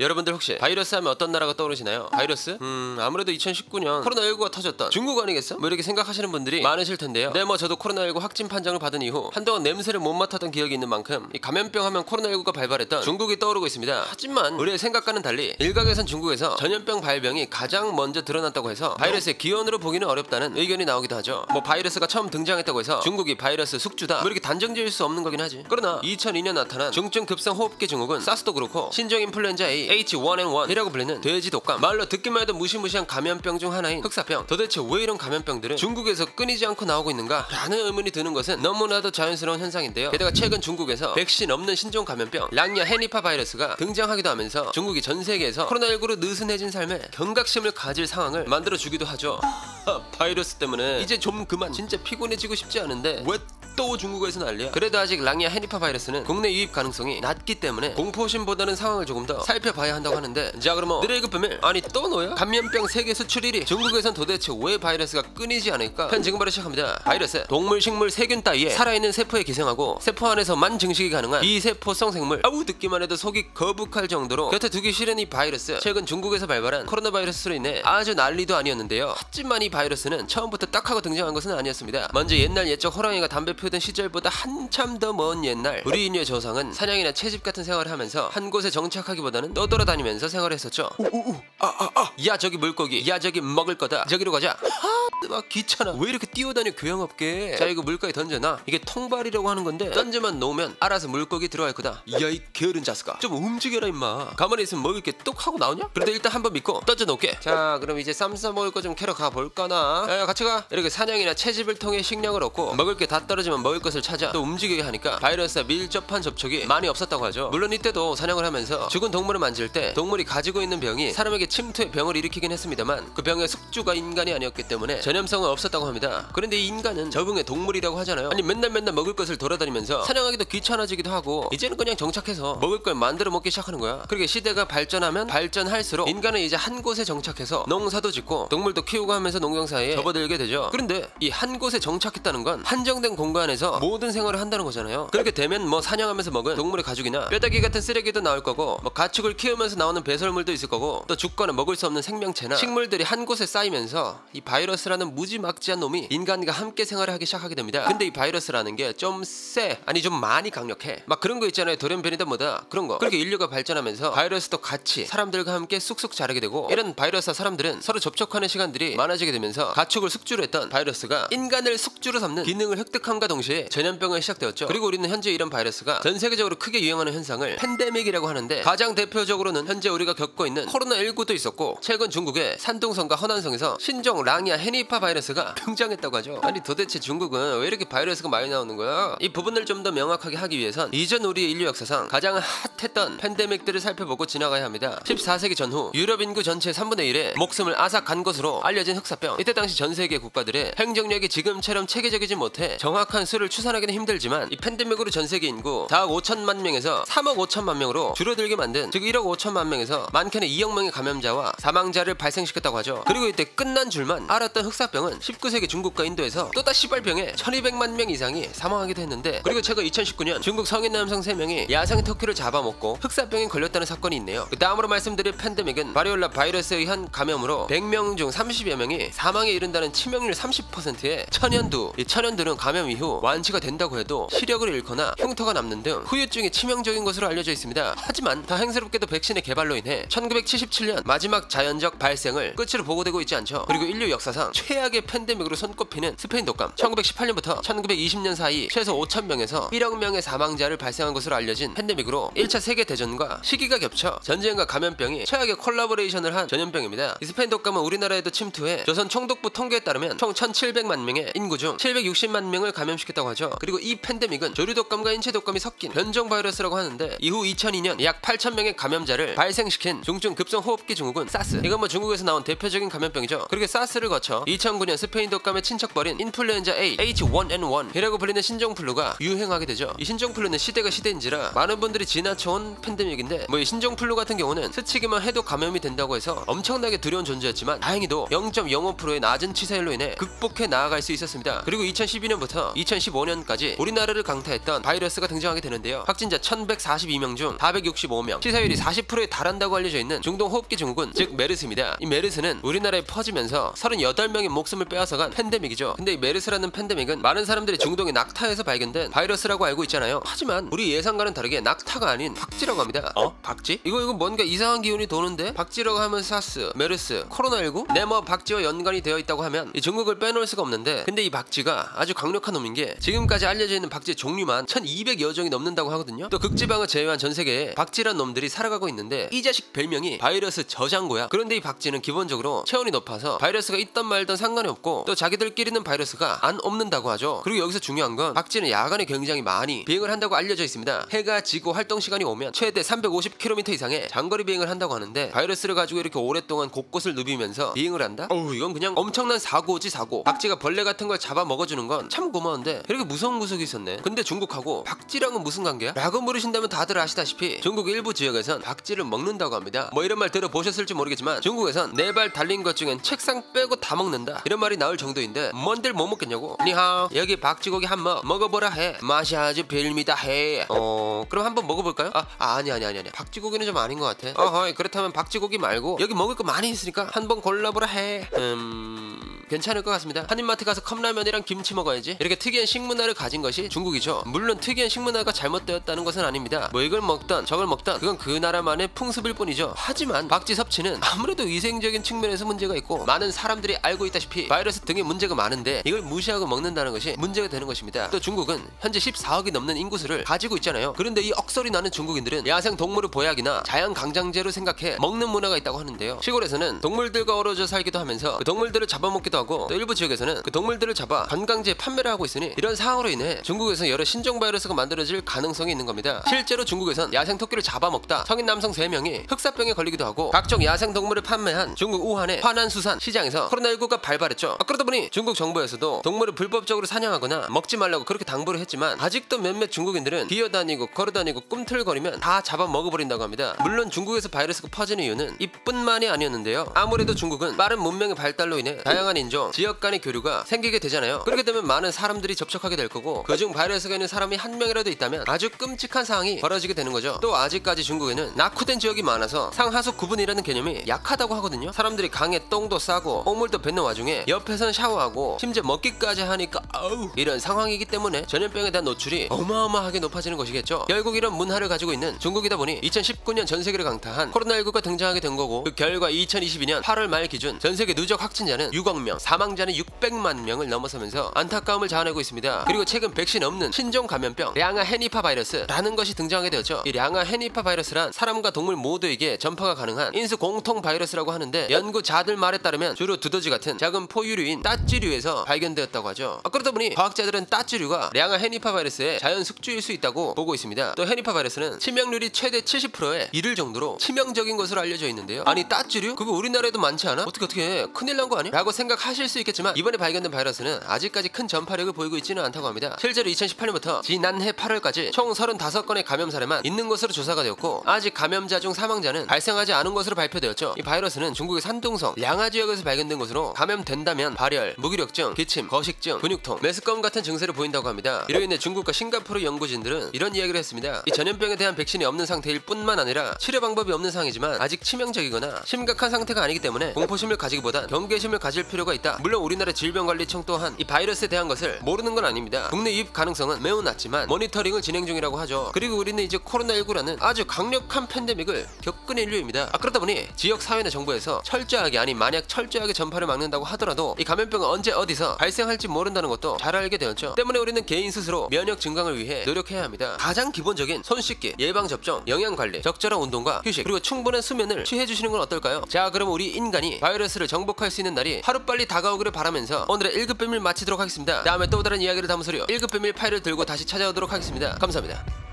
여러분들 혹시 바이러스 하면 어떤 나라가 떠오르시나요? 바이러스? 아무래도 2019년 코로나19가 터졌던 중국 아니겠어? 뭐 이렇게 생각하시는 분들이 많으실 텐데요. 네, 뭐 저도 코로나19 확진 판정을 받은 이후 한동안 냄새를 못 맡았던 기억이 있는 만큼 이 감염병 하면 코로나19가 발발했던 중국이 떠오르고 있습니다. 하지만 우리의 생각과는 달리 일각에선 중국에서 전염병 발병이 가장 먼저 드러났다고 해서 바이러스의 기원으로 보기는 어렵다는 의견이 나오기도 하죠. 뭐 바이러스가 처음 등장했다고 해서 중국이 바이러스 숙주다 뭐 이렇게 단정지을 수 없는 거긴 하지. 그러나 2002년 나타난 중증 급성 호흡기 증후군 사스도 그렇고 신종 인플루엔자 A H1N1이라고 불리는 돼지 독감, 말로 듣기만 해도 무시무시한 감염병 중 하나인 흑사병. 도대체 왜 이런 감염병들은 중국에서 끊이지 않고 나오고 있는가 라는 의문이 드는 것은 너무나도 자연스러운 현상인데요. 게다가 최근 중국에서 백신 없는 신종 감염병 랑야 헤니파 바이러스가 등장하기도 하면서 중국이 전 세계에서 코로나19로 느슨해진 삶에 경각심을 가질 상황을 만들어주기도 하죠. 바이러스 때문에 이제 좀 그만 진짜 피곤해지고 싶지 않은데 왜 또 중국에서 난리야? 그래도 아직 랑야 헤니파 바이러스는 국내 유입 가능성이 낮기 때문에 공포심보다는 상황을 조금 더 살펴봐야 한다고 하는데, 자 그럼 늘 1급 비밀, 아니 또 너야? 감염병 세계 수출 1위 중국에선 도대체 왜 바이러스가 끊이지 않을까? 편 지금 바로 시작합니다. 바이러스, 동물, 식물, 세균 따위에 살아있는 세포에 기생하고 세포 안에서만 증식이 가능한 비세포성 생물. 아우 듣기만 해도 속이 거북할 정도로 곁에 두기 싫은 이 바이러스, 최근 중국에서 발발한 코로나 바이러스로 인해 아주 난리도 아니었는데요. 하지만 이 바이러스는 처음부터 딱 하고 등장한 것은 아니었습니다. 먼저 옛날 옛적 호랑이가 담배 피우던 시절보다 한참 더 먼 옛날 우리 인류의 조상은 사냥이나 채집 같은 생활을 하면서 한 곳에 정착하기보다는 떠돌아다니면서 생활을 했었죠. 야 저기 물고기, 야 저기 먹을 거다, 저기로 가자. 막 귀찮아, 왜 이렇게 뛰어다녀 교양없게. 자 이거 물가에 던져놔. 이게 통발이라고 하는 건데 던져만 놓으면 알아서 물고기 들어갈 거다. 야 이 게으른 자식아, 좀 움직여라 임마. 가만히 있으면 먹을 게 똑 하고 나오냐? 그래도 일단 한번 믿고 던져 놓을게. 자 그럼 이제 쌈 싸 먹을 거 좀 캐러 가볼까나. 야 같이 가. 이렇게 사냥이나 채집을 통해 식량을 얻고 먹을 게 다 떨어지면 먹을 것을 찾아 또 움직이게 하니까 바이러스와 밀접한 접촉이 많이 없었다고 하죠. 물론 이때도 사냥을 하면서 죽은 동물을 만질 때 동물이 가지고 있는 병이 사람에게 침투해 병을 일으키긴 했습니다만 그 병의 숙주가 인간이 아니었기 때문에 전염성은 없었다고 합니다. 그런데 이 인간은 적응의 동물이라고 하잖아요. 아니 맨날 먹을 것을 돌아다니면서 사냥하기도 귀찮아지기도 하고 이제는 그냥 정착해서 먹을 걸 만들어 먹기 시작하는 거야. 그렇게 시대가 발전하면 발전할수록 인간은 이제 한 곳에 정착해서 농사도 짓고 동물도 키우고 하면서 농경사에 접어들게 되죠. 그런데 이 한 곳에 정착했다는 건 한정된 공간에서 모든 생활을 한다는 거잖아요. 그렇게 되면 뭐 사냥하면서 먹은 동물의 가죽이나 뼈다귀 같은 쓰레기도 나올 거고, 뭐 가축을 키우면서 나오는 배설물도 있을 거고, 또 죽거나 먹을 수 없는 생명체나 식물들이 한 곳에 쌓이면서 이 바이러스라는 무지막지한 놈이 인간과 함께 생활을 하기 시작하게 됩니다. 근데 이 바이러스라는 게 좀 세, 아니 좀 많이 강력해. 막 그런 거 있잖아요, 돌연변이다 뭐다 그런 거. 그렇게 인류가 발전하면서 바이러스도 같이 사람들과 함께 쑥쑥 자라게 되고, 이런 바이러스와 사람들은 서로 접촉하는 시간들이 많아지게 되면서 가축을 숙주로 했던 바이러스가 인간을 숙주로 삼는 기능을 획득함과 동시에 전염병이 시작되었죠. 그리고 우리는 현재 이런 바이러스가 전 세계적으로 크게 유행하는 현상을 팬데믹이라고 하는데, 가장 대표적으로는 현재 우리가 겪고 있는 코로나19도 있었고, 최근 중국의 산둥성과 허난성에서 신종 랑야 헤니파 바이러스가 등장했다고 하죠. 아니 도대체 중국은 왜 이렇게 바이러스가 많이 나오는 거야? 이 부분을 좀 더 명확하게 하기 위해선 이전 우리의 인류 역사상 가장 핫했던 팬데믹들을 살펴보고 지나가야 합니다. 14세기 전후 유럽 인구 전체의 3분의 1의 목숨을 앗아간 것으로 알려진 흑사병. 이때 당시 전 세계 국가들의 행정력이 지금처럼 체계적이지 못해 정확한 수를 추산하기는 힘들지만, 이 팬데믹으로 전 세계 인구 4억 5천만 명에서 3억 5천만 명으로 줄어들게 만든, 즉 1억 5천만 명에서 많게는 2억 명의 감염자와 사망자를 발생시켰다고 하죠. 그리고 이때 끝난 줄만 알았던 흑사병은 19세기 중국과 인도에서 또다시 발병해 1200만 명 이상이 사망하기도 했는데, 그리고 최근 2019년 중국 성인 남성 3명이 야생 터키를 잡아먹고 흑사병에 걸렸다는 사건이 있네요. 그 다음으로 말씀드릴 팬데믹은 바리올라 바이러스에 의한 감염으로 100명 중 30여 명이 사망에 이른다는 치명률 30%의 천연두. 이 천연두는 감염 이후 완치가 된다고 해도 시력을 잃거나 흉터가 남는 등 후유증이 치명적인 것으로 알려져 있습니다. 하지만 다행스럽게도 백신의 개발로 인해 1977년 마지막 자연적 발생을 끝으로 보고되고 있지 않죠. 그리고 인류 역사상 최악의 팬데믹으로 손꼽히는 스페인 독감, 1918년부터 1920년 사이 최소 5,000명에서 1억 명의 사망자를 발생한 것으로 알려진 팬데믹으로 1차 세계대전과 시기가 겹쳐 전쟁과 감염병이 최악의 콜라보레이션을 한 전염병입니다. 이 스페인 독감은 우리나라에도 침투해 조선 총독부 통계에 따르면 총 1,700만 명의 인구 중 760만 명을 감염시켰다고 하죠. 그리고 이 팬데믹은 조류독감과 인체독감이 섞인 변종 바이러스라고 하는데, 이후 2002년 약 8,000명의 감염자를 발생시킨 중증 급성 호흡기 증후군 사스. 이건 뭐 중국에서 나온 대표적인 감염병이죠. 그리고 사스를 거쳐 2009년 스페인 독감의 친척벌인 인플루엔자 A H1N1이라고 불리는 신종플루가 유행하게 되죠. 이 신종플루는 시대가 시대인지라 많은 분들이 지나쳐온 팬데믹인데 이 신종플루 같은 경우는 스치기만 해도 감염이 된다고 해서 엄청나게 두려운 존재였지만 다행히도 0.05%의 낮은 치사율로 인해 극복해 나아갈 수 있었습니다. 그리고 2012년부터 2015년까지 우리나라를 강타했던 바이러스가 등장하게 되는데요. 확진자 1142명 중 465명, 치사율이 40%에 달한다고 알려져 있는 중동 호흡기 증후군, 즉 메르스입니다. 이 메르스는 우리나라에 퍼지면서 38명의 목숨을 빼앗아간 팬데믹이죠. 근데 이 메르스라는 팬데믹은 많은 사람들이 중동의 낙타에서 발견된 바이러스라고 알고 있잖아요. 하지만 우리 예상과는 다르게 낙타가 아닌 박쥐라고 합니다. 박쥐? 이거 뭔가 이상한 기운이 도는데? 박쥐라고 하면 사스, 메르스, 코로나19? 네머 박쥐와 연관이 되어 있다고 하면 이 중국을 빼놓을 수가 없는데, 근데 이 박쥐가 아주 강력한 놈인 게 지금까지 알려져 있는 박쥐 종류만 1200여 종이 넘는다고 하거든요. 또 극지방을 제외한 전 세계에 박쥐란 놈들이 살아가고 있는데 이 자식 별명이 바이러스 저장고야. 그런데 이 박쥐는 기본적으로 체온이 높아서 바이러스가 있던 말던 상관이 없고 또 자기들끼리는 바이러스가 안 없는다고 하죠. 그리고 여기서 중요한 건 박쥐는 야간에 굉장히 많이 비행을 한다고 알려져 있습니다. 해가 지고 활동 시간이 오면 최대 350km 이상의 장거리 비행을 한다고 하는데, 바이러스를 가지고 이렇게 오랫동안 곳곳을 누비면서 비행을 한다? 이건 그냥 엄청난 사고지 사고. 박쥐가 벌레 같은 걸 잡아 먹어주는 건 참 고마운데 이렇게 무서운 구석이 있었네. 근데 중국하고 박쥐랑은 무슨 관계야? 라고 물으신다면 다들 아시다시피 중국 일부 지역에선 박쥐를 먹는다고 합니다. 이런 말 들어보셨을지 모르겠지만 중국에선 4발 달린 것 중엔 책상 빼고 다 먹는다, 이런 말이 나올 정도인데 뭔들 못 먹겠냐고. 니하오, 여기 박쥐고기 한번 먹어보라 해. 맛이 아주 별미다 해. 그럼 한번 먹어볼까요? 아니 박쥐고기는 좀 아닌 것 같아. 그렇다면 박쥐고기 말고 여기 먹을 거 많이 있으니까 한번 골라보라 해. 괜찮을 것 같습니다. 한인마트 가서 컵라면이랑 김치 먹어야지. 이렇게 특이한 식문화를 가진 것이 중국이죠. 물론 특이한 식문화가 잘못되었다는 것은 아닙니다. 이걸 먹던 저걸 먹던 그건 그 나라만의 풍습일 뿐이죠. 하지만 박쥐 섭취는 아무래도 위생적인 측면에서 문제가 있고, 많은 사람들이 알고 있다시피 바이러스 등의 문제가 많은데 이걸 무시하고 먹는다는 것이 문제가 되는 것입니다. 또 중국은 현재 14억이 넘는 인구수를 가지고 있잖아요. 그런데 이 억소리 나는 중국인들은 야생 동물을 보약이나 자연 강장제로 생각해 먹는 문화가 있다고 하는데요. 시골에서는 동물들과 어우러져 살기도 하면서 그 동물들을 잡아먹기도 하고, 또 일부 지역에서는 그 동물들을 잡아 관광지에 판매를 하고 있으니 이런 상황으로 인해 중국에서 여러 신종 바이러스가 만들어질 가능성이 있는 겁니다. 실제로 중국에선 야생 토끼를 잡아먹다 성인 남성 3명이 흑사병에 걸리기도 하고, 각종 야생 동물을 판매한 중국 우한의 화난수산 시장에서 코로나19가 발발했죠. 그러다 보니 중국 정부에서도 동물을 불법적으로 사냥하거나 먹지 말라고 그렇게 당부를 했지만 아직도 몇몇 중국인들은 기어다니고 걸어다니고 꿈틀거리면 다 잡아먹어버린다고 합니다. 물론 중국에서 바이러스가 퍼지는 이유는 이뿐만이 아니었는데요. 아무래도 중국은 빠른 문명의 발달로 인해 다양한 인종, 지역 간의 교류가 생기게 되잖아요. 그렇게 되면 많은 사람들이 접촉하게 될 거고, 그중 바이러스가 있는 사람이 한 명이라도 있다면 아주 끔찍한 상황이 벌어지게 되는 거죠. 또 아직까지 중국에는 낙후된 지역이 많아서 상하수 구분이라는 개념이 약하다고 하거든요. 사람들이 강에 똥도 싸고 옥물도 뱉는 와중에 옆에선 샤워하고 심지어 먹기까지 하니까 이런 상황이기 때문에 전염병에 대한 노출이 어마어마하게 높아지는 것이겠죠. 결국 이런 문화를 가지고 있는 중국이다 보니 2019년 전세계를 강타한 코로나19가 등장하게 된 거고, 그 결과 2022년 8월 말 기준 전세계 누적 확진자는 6억 명, 사망자는 600만 명을 넘어서면서 안타까움을 자아내고 있습니다. 그리고 최근 백신 없는 신종 감염병 량아 헤니파 바이러스라는 것이 등장하게 되었죠. 이 량아 헤니파 바이러스란 사람과 동물 모두에게 전파가 가능한 인수 공통 바이러스라고 하는데, 연구자들 말에 따르면 주로 두더지 같은 작은 포유류인 따쥐류에서 발견되었다고 하죠. 그러다 보니 과학자들은 따쥐류가 량아 헤니파 바이러스의 자연 숙주일 수 있다고 보고 있습니다. 또 헤니파 바이러스는 치명률이 최대 70%에 이를 정도로 치명적인 것으로 알려져 있는데요. 아니 따쥐류? 그거 우리나라에도 많지 않아? 어떻게 큰일 난 거 아니야? 라고 생각하실 수 있겠지만, 이번에 발견된 바이러스는 아직까지 큰 전파력을 보이고 있지는 않다고 합니다. 실제로 2018년부터 지난해 8월까지 총 35건의 감염 사례만 있는 것으로 조사가 되었고, 아직 감염자 중 사망자는 발생하지 않은 것으로 발표되었죠. 이 바이러스는 중국의 산둥성, 량아 지역에서 발견된 것으로 감염된다면 발열, 무기력증, 기침, 거식증, 근육통, 메스꺼움 같은 증세를 보인다고 합니다. 이로 인해 중국과 싱가포르 연구진들은 이런 이야기를 했습니다. 이 전염병에 대한 백신이 없는 상태일 뿐만 아니라 치료 방법이 없는 상황이지만 아직 치명적이거나 심각한 상태가 아니기 때문에 공포심을 가지기보단 경계심을 가질 필요가 있다. 물론 우리나라 질병관리청 또한 이 바이러스에 대한 것을 모르는 건 아닙니다. 국내 유입 가능성은 매우 낮지만 모니터링을 진행 중이라고 하죠. 그리고 우리는 이제 코로나19라는 아주 강력한 팬데믹을 겪은 인류입니다. 그러다 보니 지역 사회나 정부에서 철저하게, 아니 만약 철저하게 전파를 막는다고 하더라도 이 감염병은 언제 어디서 발생할지 모른다는 것도 잘 알게 되었죠. 때문에 우리는 개인 스스로 면역 증강을 위해 노력해야 합니다. 가장 기본적인 손 씻기, 예방 접종, 영양 관리, 적절한 운동과 휴식, 그리고 충분한 수면을 취해 주시는 건 어떨까요? 자, 그럼 우리 인간이 바이러스를 정복할 수 있는 날이 하루빨리 다가오기를 바라면서 오늘의 1급 비밀 마치도록 하겠습니다. 다음에 또 다른 이야기를 담은 소리요 1급 비밀 파일을 들고 다시 찾아오도록 하겠습니다. 감사합니다.